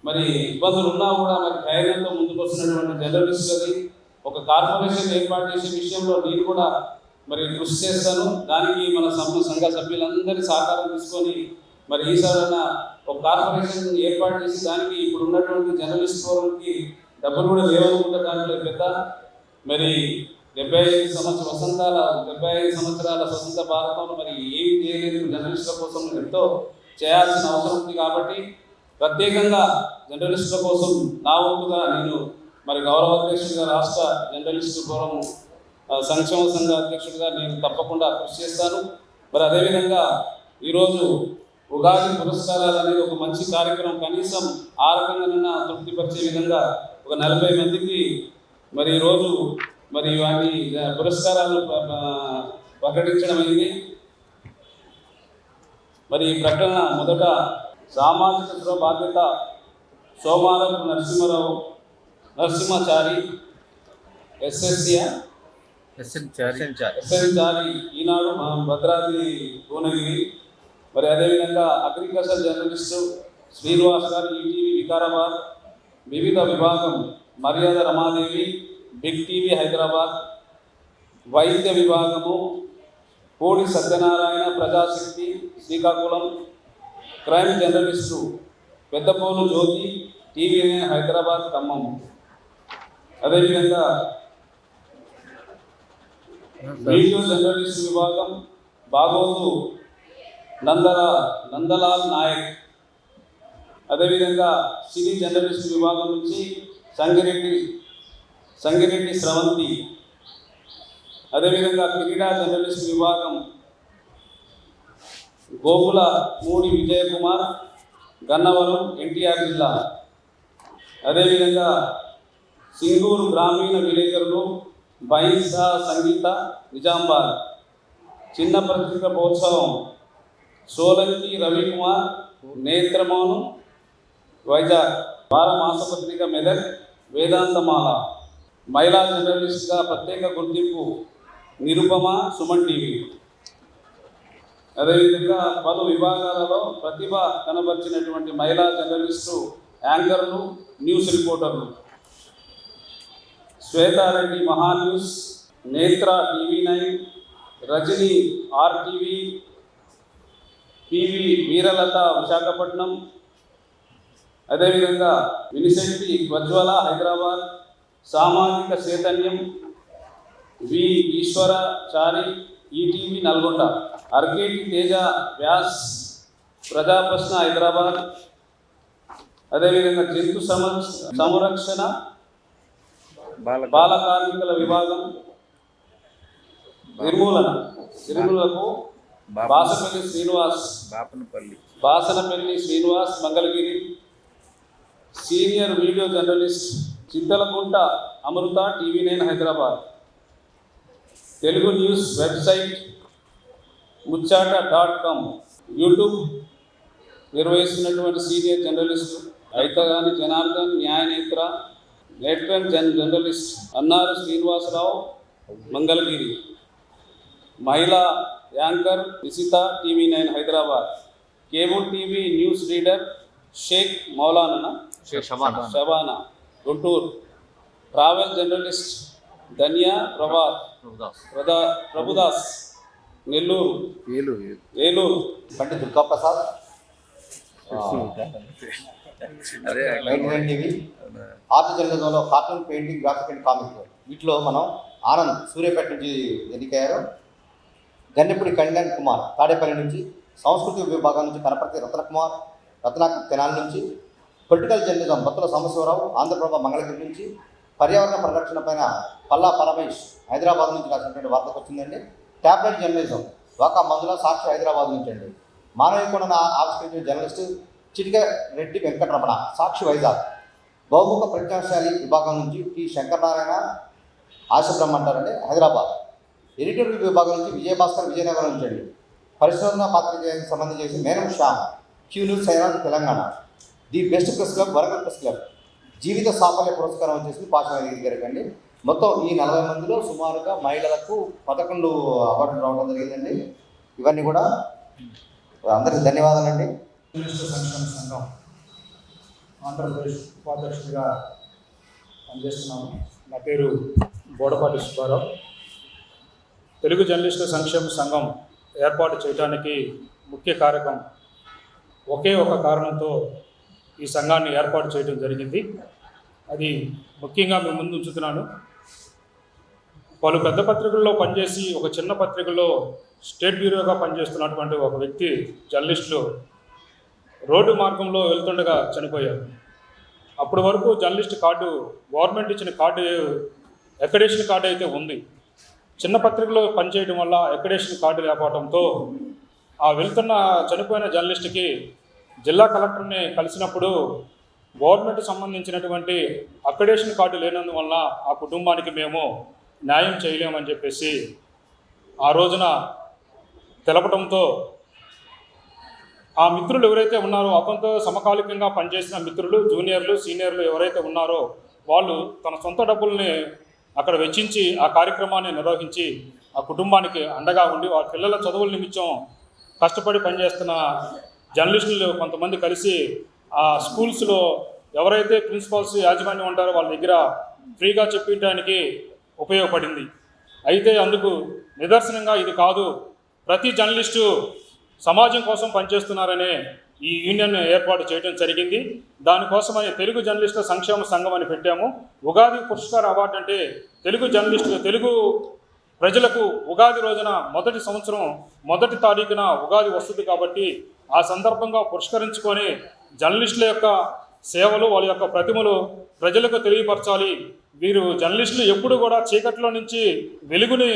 మరి ఇబ్బందులు ఉన్నా కూడా మరి ధైర్యంతో ముందుకు వస్తున్నటువంటి జర్నలిస్టులది ఒక కార్పొరేషన్ ఏర్పాటు చేసే విషయంలో నేను కూడా మరి కృషి చేస్తాను. దానికి మన సంఘ సభ్యులందరి సహకారం తీసుకొని మరి ఈసారి ఒక కార్పొరేషన్ ఏర్పాటు చేసి దానికి ఇప్పుడు ఉన్నటువంటి జర్నలిస్ట్ ఫోరంకి డబ్బులు కూడా లేవనుకుంటే దాంట్లో పెద్ద మరి 75 సంవత్సరాల స్వతంత్ర భారతంలో మరి ఏమి చేయలేదు జర్నలిస్టుల కోసం ఎంతో చేయాల్సిన అవసరం ఉంది. కాబట్టి ప్రత్యేకంగా జర్నలిస్టుల కోసం నా వంతుగా నేను మరి గౌరవ అధ్యక్షుడిగా రాష్ట్ర జర్నలిస్టు ఫోరం సంక్షేమ సంఘ అధ్యక్షుడిగా నేను తప్పకుండా కృషి చేస్తాను. మరి అదేవిధంగా ఈరోజు ఉగాది పురస్కారాలు అనేది ఒక మంచి కార్యక్రమం. కనీసం ఆ రకంగా తృప్తిపరిచే విధంగా ఒక 40 మందికి మరి ఈరోజు మరి వాటి పురస్కారాలు ప్రకటించడం అయింది. మరి ఈ ప్రకటన మొదట సామాజిక బాధ్యత సోమారపు నరసింహాచారి ఎస్ఎన్చారి ఈనాడు భద్రాద్రి భువనగిరి. మరి అదేవిధంగా అగ్రికల్చర్ జర్నలిస్టు శ్రీనివాస్ గారు ఈటీవీ వికారాబాద్, వివిధ విభాగం మర్యాద రమాదేవి బిగ్ టీవీ హైదరాబాద్, వైద్య విభాగము కోడి సత్యనారాయణ ప్రజాశక్తి శ్రీకాకుళం, క్రైమ్ జర్నలిస్టు పెద్దపోలు జ్యోతి టీవీ హైదరాబాద్ ఖమ్మం. అదేవిధంగా వీడియో జర్నలిస్టు విభాగం బాగోతు నందలాల్ నాయక్. అదేవిధంగా సినీ జర్నలిస్టు విభాగం నుంచి సంగిరెడ్డి స్రవంతి. అదేవిధంగా క్రీడా జర్నలిస్టు విభాగం గోకుల మూడి విజయకుమార్, గన్నవరం ఎన్టీఆర్ జిల్లా. అదేవిధంగా సింగూరు గ్రామీణ విలేకరులు బైసా సంగీత నిజామాబాద్. చిన్న పత్రిక ప్రోత్సవం సోలంకి రవికుమార్ నేత్రమోను వైజాగ్. వార మాసపత్రిక మెదక్ వేదాంతమాల. మహిళా జర్నలిస్ట్గా ప్రత్యేక గుర్తింపు నిరుపమ సుమన్ టీవీ. అదేవిధంగా పలు విభాగాలలో ప్రతిభ కనబరిచినటువంటి మహిళా జర్నలిస్టు యాంకర్లు, న్యూస్ రిపోర్టర్లు Shwetha Reddy Maha news, Netra TV9, Rajini RTV, PV Veeralatha Visakhapatnam. అదేవిధంగా వినిశెట్టి ప్రజ్వల హైదరాబాద్, సామాజిక చైతన్యం వి ఈశ్వరాచారి ఈటీవీ నల్గొండ, అర్కేటి తేజ వ్యాస్ ప్రజాప్రశ్న హైదరాబాద్. అదేవిధంగా జంతు సంరక్షణ బాల కార్మికుల విభాగం నిర్మూలకు Basanapalli Srinivas Mangalagiri. Senior video journalist Chintalakunta Amrutha TV9 Hyderabad. Telugu news website ముచ్చాట.com. యూట్యూబ్ నిర్వహిస్తున్నటువంటి సీనియర్ జర్నలిస్టు అయితగాని జనార్దన్ న్యాయనేత్ర. నేట్రన్ జర్నలిస్ట్ అన్నారు శ్రీనివాసరావు మంగళగిరి. మహిళా anchor Nishitha TV9 Hyderabad. Cable TV news reader Shaik Maulana Shabana Guntur. Travel journalist Dhanya Prabhudas Nellore, Eluru, Pandit Durga Prasad, TV, art జర్నలిజంలో cartoon, painting, graphic and comic. వీటిలో మనం ఆనంద్ సూర్యాపేట నుంచి ఎన్నికయ్యారు. గన్నెపూడి కళ్యాణ్ కుమార్ తాడేపల్లి నుంచి, సంస్కృతి విభాగం నుంచి కనపర్తి రత్నకుమార్ రత్నాకర్ తెనాలి నుంచి, పొలిటికల్ జర్నలిజం బత్తుల సాంబశివరావు ఆంధ్రప్రభ మంగళగిరి నుంచి, పర్యావరణ పరిరక్షణ పైన పల్లా పరమేష్ హైదరాబాద్ నుంచి రాసినటువంటి వార్తకు వచ్చిందండి. ట్యాబ్లెట్ జర్నలిజం వాకా మందుల సాక్షి హైదరాబాద్ నుంచి అండి. మానవీకరణ ఆవిష్కరించిన జర్నలిస్టు చిటిక రెడ్డి వెంకటరమణ సాక్షి వైజాగ్. బహుముఖ ప్రజ్ఞాశాలి విభాగం నుంచి టి శంకరనారాయణ ఆశబ్రహ్మ అంటారండి హైదరాబాద్. ఎడిటోరియల్ విభాగం నుంచి విజయభాస్కర్ విజయనగరం నుంచి అండి. పరిశోధన పాత్రికేయానికి సంబంధించి Menam Shyam Q news Hyderabad Telangana. The best press club Warangal press club. జీవిత సాఫల్య పురస్కారం వచ్చేసి పాషానగిరి గారికి అండి. మొత్తం ఈ 40 మందిలో సుమారుగా మహిళలకు 11 అవార్డులు రావడం జరిగిందండి. ఇవన్నీ కూడా అందరికీ ధన్యవాదాలండి. జర్నలిస్టు సంక్షేమ సంఘం ఆంధ్రప్రదేశ్ ఉపాధ్యక్షుడిగా పనిచేస్తున్నాము. నా పేరు బోడపాటి సుబ్బారావు. తెలుగు జర్నలిస్టు సంక్షేమ సంఘం ఏర్పాటు చేయడానికి ముఖ్య కారకం ఒకే ఒక కారణంతో ఈ సంఘాన్ని ఏర్పాటు చేయడం జరిగింది. అది ముఖ్యంగా మేము ముందు ఉంచుతున్నాను. పలు పెద్ద పత్రికల్లో పనిచేసి ఒక చిన్న పత్రికలో స్టేట్ బ్యూరోగా పనిచేస్తున్నటువంటి ఒక వ్యక్తి జర్నలిస్టులు రోడ్డు మార్గంలో వెళ్తుండగా చనిపోయారు. అప్పటి వరకు జర్నలిస్ట్ కార్డు గవర్నమెంట్ ఇచ్చిన కార్డు అక్రెడిటేషన్ కార్డు అయితే ఉంది. చిన్న పత్రికలో పనిచేయడం వల్ల అక్రెడిటేషన్ కార్డు లేకపోవడంతో ఆ వెళ్తున్న చనిపోయిన జర్నలిస్ట్కి జిల్లా కలెక్టర్ని కలిసినప్పుడు గవర్నమెంట్ సంబంధించినటువంటి అక్రెడిటేషన్ కార్డు లేనందువల్ల ఆ కుటుంబానికి మేము న్యాయం చేయలేమని చెప్పేసి ఆ రోజున తెలపడంతో ఆ మిత్రులు ఎవరైతే ఉన్నారో అతనితో సమకాలికంగా పనిచేసిన మిత్రులు, జూనియర్లు, సీనియర్లు ఎవరైతే ఉన్నారో వాళ్ళు తన సొంత డబ్బుల్ని అక్కడ వెచ్చించి ఆ కార్యక్రమాన్ని నిర్వహించి ఆ కుటుంబానికి అండగా ఉండి వాళ్ళ పిల్లల చదువుల నిమిత్తం కష్టపడి పనిచేస్తున్న జర్నలిస్టులు కొంతమంది కలిసి ఆ స్కూల్స్లో ఎవరైతే ప్రిన్సిపాల్స్ యాజమాన్యం ఉంటారో వాళ్ళ దగ్గర ఫ్రీగా చెప్పించడానికి ఉపయోగపడింది. అయితే అందుకు నిదర్శనంగా ఇది కాదు, ప్రతి జర్నలిస్టు సమాజం కోసం పనిచేస్తున్నారనే ఈ యూనియన్ ఏర్పాటు చేయడం జరిగింది. దానికోసమని తెలుగు జర్నలిస్టుల సంక్షేమ సంఘం అని పెట్టాము. ఉగాది పురస్కార అవార్డు అంటే తెలుగు జర్నలిస్టులు, తెలుగు ప్రజలకు ఉగాది రోజున మొదటి సంవత్సరం 1వ తారీఖున ఉగాది వస్తుంది కాబట్టి ఆ సందర్భంగా పురస్కరించుకొని జర్నలిస్టుల యొక్క సేవలు, వాళ్ళ యొక్క ప్రతిమలు ప్రజలకు తెలియపరచాలి. వీరు జర్నలిస్టులు ఎప్పుడు కూడా చీకట్లో నుంచి వెలుగుని,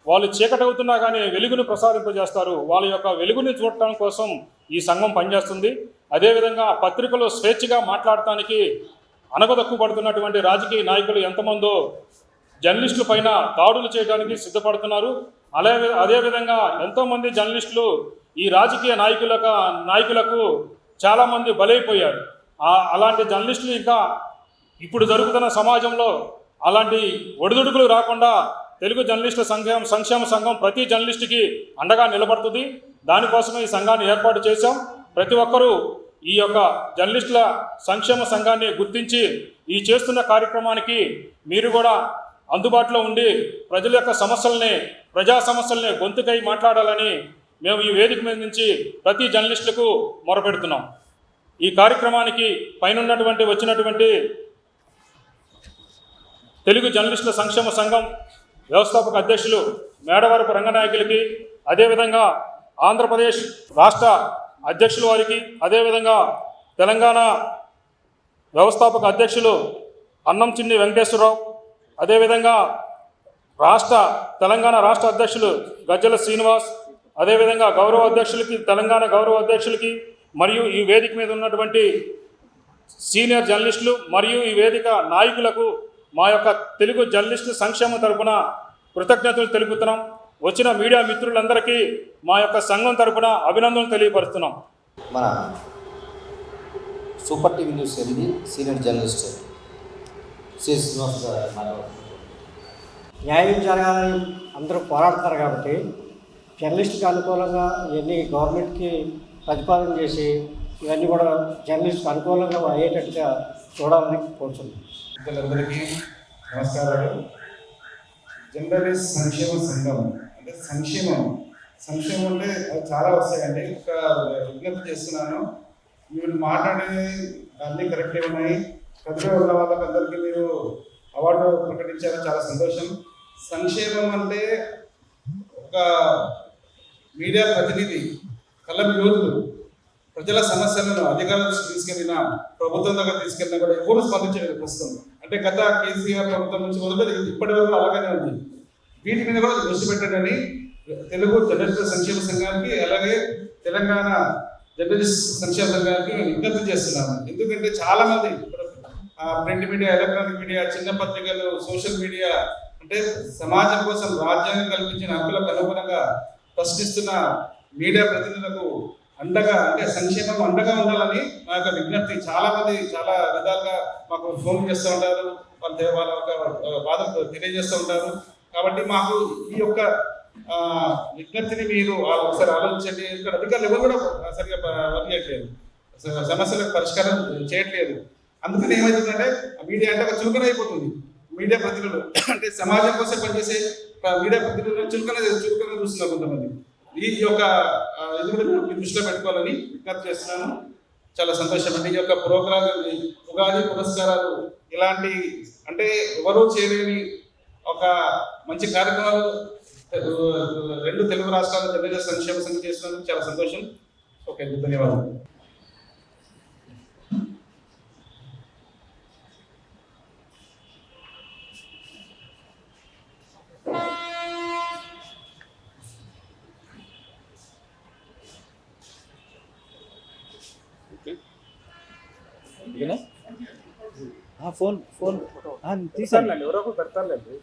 వాళ్ళు చీకటి అవుతున్నా కానీ వెలుగుని ప్రసాదింపజేస్తారు. వాళ్ళ యొక్క వెలుగుని చూడటం కోసం ఈ సంఘం పనిచేస్తుంది. అదేవిధంగా పత్రికలో స్వేచ్ఛగా మాట్లాడటానికి అణగదొక్కుపడుతున్నటువంటి రాజకీయ నాయకులు ఎంతమందో జర్నలిస్టుల పైన దాడులు చేయడానికి సిద్ధపడుతున్నారు. అదేవిధంగా ఎంతోమంది జర్నలిస్టులు ఈ రాజకీయ నాయకులకు చాలామంది బలైపోయారు. అలాంటి జర్నలిస్టులు ఇంకా ఇప్పుడు జరుగుతున్న సమాజంలో అలాంటి ఒడిదుడుకులు రాకుండా తెలుగు జర్నలిస్టుల సంక్షేమ సంఘం ప్రతి జర్నలిస్టుకి అండగా నిలబడుతుంది. దానికోసమే ఈ సంఘాన్ని ఏర్పాటు చేశాం. ప్రతి ఒక్కరూ ఈ యొక్క జర్నలిస్టుల సంక్షేమ సంఘాన్ని గుర్తించి ఈ చేస్తున్న కార్యక్రమానికి మీరు కూడా అందుబాటులో ఉండి ప్రజల యొక్క ప్రజా సమస్యల్ని గొంతుకై మాట్లాడాలని మేము ఈ వేదిక మీద నుంచి ప్రతి జర్నలిస్టులకు మొరపెడుతున్నాం. ఈ కార్యక్రమానికి వచ్చినటువంటి తెలుగు జర్నలిస్టుల సంక్షేమ సంఘం వ్యవస్థాపక అధ్యక్షులు మేడవరపు రంగనాయకులకి, అదేవిధంగా ఆంధ్రప్రదేశ్ రాష్ట్ర అధ్యక్షుల వారికి, అదేవిధంగా తెలంగాణ వ్యవస్థాపక అధ్యక్షులు అన్నంచిన్ని వెంకటేశ్వరరావు, అదేవిధంగా తెలంగాణ రాష్ట్ర అధ్యక్షులు గజ్జల శ్రీనివాస్, అదేవిధంగా తెలంగాణ గౌరవ అధ్యక్షులకి మరియు ఈ వేదిక మీద ఉన్నటువంటి సీనియర్ జర్నలిస్టులు మరియు ఈ వేదిక నాయకులకు మా యొక్క తెలుగు జర్నలిస్టు సంక్షేమం తరపున కృతజ్ఞతలు తెలుపుతున్నాం. వచ్చిన మీడియా మిత్రులందరికీ మా యొక్క సంఘం తరపున అభినందనలు తెలియపరుస్తున్నాం. మన super TV news MD senior journalist C Srinivas గారు. న్యాయం జరగాలని అందరూ పోరాడతారు కాబట్టి జర్నలిస్టుకి అనుకూలంగా ఇవన్నీ గవర్నమెంట్కి ప్రతిపాదన చేసి ఇవన్నీ కూడా జర్నలిస్ట్కి అనుకూలంగా అయ్యేటట్టుగా చూడాలని కోరుతున్నాం. అందరికీ నమస్కారాలు. జర్నలిస్ట్ సంక్షేమ సంఘం అంటే సంక్షేమం అంటే అది చాలా వస్తాయండి. ఒక విజ్ఞప్తి చేస్తున్నాను, మీరు మాట్లాడే అన్నీ కరెక్టే ఉన్నాయి. ప్రతిభ ఉన్న వాళ్ళకి అందరికీ మీరు అవార్డు ప్రకటించారు, చాలా సంతోషం. సంక్షేమం అంటే ఒక మీడియా ప్రతినిధి, కలం యోధులు ప్రజల సమస్యలను అధికారుల దృష్టికి తీసుకెళ్ళిన, ప్రభుత్వం దగ్గర తీసుకెళ్ళినా కూడా ఎవరు స్పందించలేదు ప్రస్తుతం. అంటే గత కేసీఆర్ ప్రభుత్వం నుంచి మొదలు ఇప్పటి వరకు అలాగే ఉంది. వీటి మీద కూడా దృష్టి పెట్టండి తెలుగు జర్నలిస్టుల సంక్షేమ సంఘానికి, అలాగే తెలంగాణ జర్నలిస్ట్ సంక్షేమ సంఘానికి విజ్ఞప్తి చేస్తున్నాను. ఎందుకంటే చాలా మంది ప్రింట్ మీడియా, ఎలక్ట్రానిక్ మీడియా, చిన్న పత్రికలు, సోషల్ మీడియా అంటే సమాజం కోసం రాజ్యాంగం కల్పించిన హక్కులకు అనుగుణంగా ప్రశ్నిస్తున్న మీడియా ప్రతినిధులకు అండగా, అంటే సంక్షేమం అండగా ఉండాలని మా యొక్క విజ్ఞప్తి. చాలా మంది చాలా విధాలుగా మాకు ఫోన్ చేస్తూ ఉంటారు, వాళ్ళ యొక్క బాధలు తెలియజేస్తూ ఉంటారు. కాబట్టి మాకు ఈ యొక్క విజ్ఞప్తిని మీరు ఒకసారి ఆలోచించండి. ఇక్కడ అధికారులు ఎవరు కూడా సరిగా వర్క్ చేయట్లేదు, సమస్యలకు పరిష్కారం చేయట్లేదు. అందుకని ఏమవుతుందంటే మీడియా అంటే ఒక చులకన అయిపోతుంది. మీడియా ప్రతినిధులు అంటే సమాజం కోసం పనిచేసే మీడియా ప్రతినిధులు చులకన చూస్తున్నారు కొంతమంది. ఈ యొక్క ఇది కూడా మీరు దృష్టిలో పెట్టుకోవాలని విజ్ఞప్తి చేస్తున్నాను. చాలా సంతోషం అండి. ఈ యొక్క ప్రోగ్రామ్, ఉగాది పురస్కారాలు ఇలాంటి అంటే ఎవరూ చేయలేని ఒక మంచి కార్యక్రమాలు రెండు తెలుగు రాష్ట్రాల జర్నలిస్ట్ సంక్షేమ సంఘం చేసినందుకు చాలా సంతోషం. ఓకే, ధన్యవాదాలు. ఫోన్ తీసాను. ఎవరో పెడతారులేండి.